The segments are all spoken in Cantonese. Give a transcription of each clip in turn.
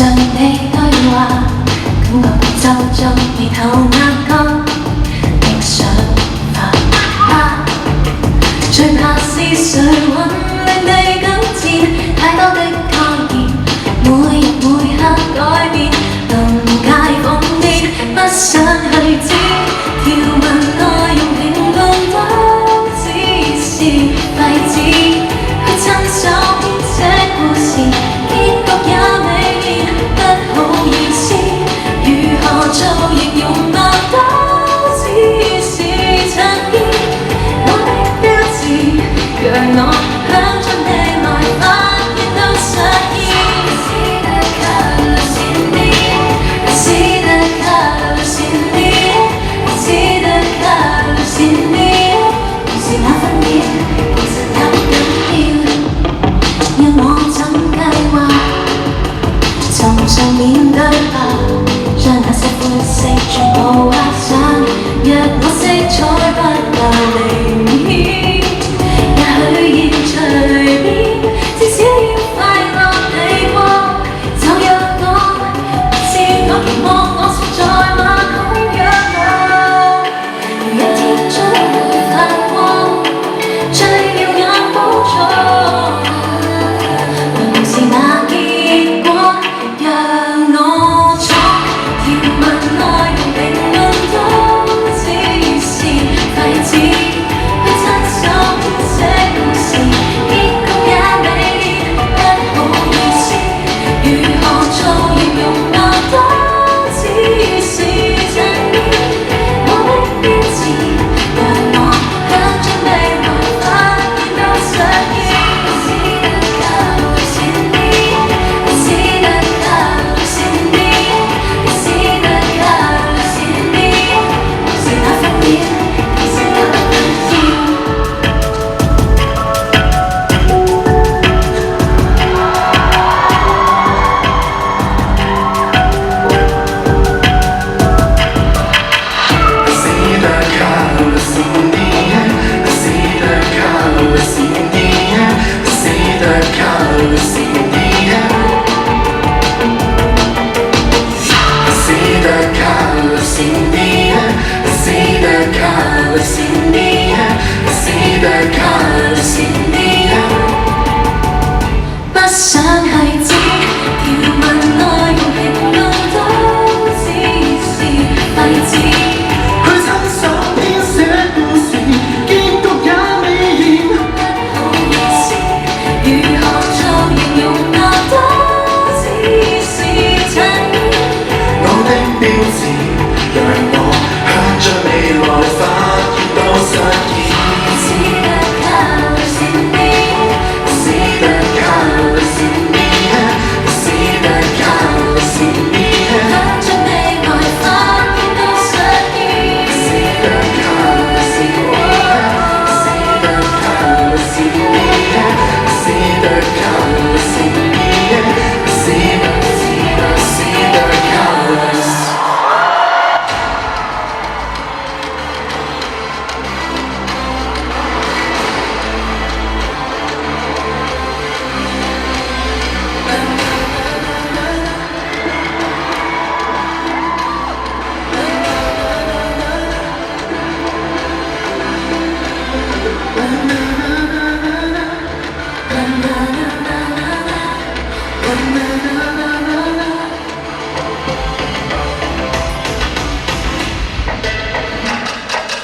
像你對話，感覺就像眉頭眼角的想法。最怕是誰運令你糾纏，太多的概念，每日每刻改變，臨界瘋癲，不想去知條文內容評論都只是廢紙，去親手編寫故事，結局也未見，不好意思，如何做形容那都只是襯衣，我的標誌讓我向着你來發現到實現。常面對吧，將那些灰色全部畫上，若我色彩不夠明顯，也許要隨便，至少要快樂地過。就讓我是我期望，我存在嗎？恐讓我每一天總會發光，最耀眼寶藏，原是那結果。不想去知條文內容評論都只是廢紙，去親手編寫故事，結局也未現，不好意思，如何做形容那都只是襯衣，我的標誌讓我向着未來發現到實現。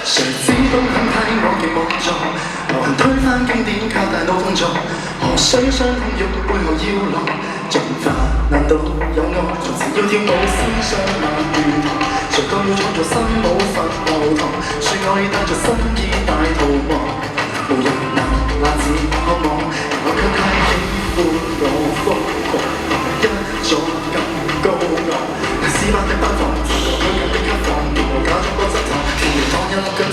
誰知都肯替我極無助，流行推翻經典，靠大腦碰撞。何須傷痛肉背後要落？進化難道有愛？從前要跳舞先上萬段堂，誰講要創造新舞佛流堂？說我已帶着新衣大逃亡，無人能攔止渴望，我卻太喜歡我瘋狂，一種咁高昂，試扮的班房，自動推緊的黑房，然後假裝多失堂，然後當一粒。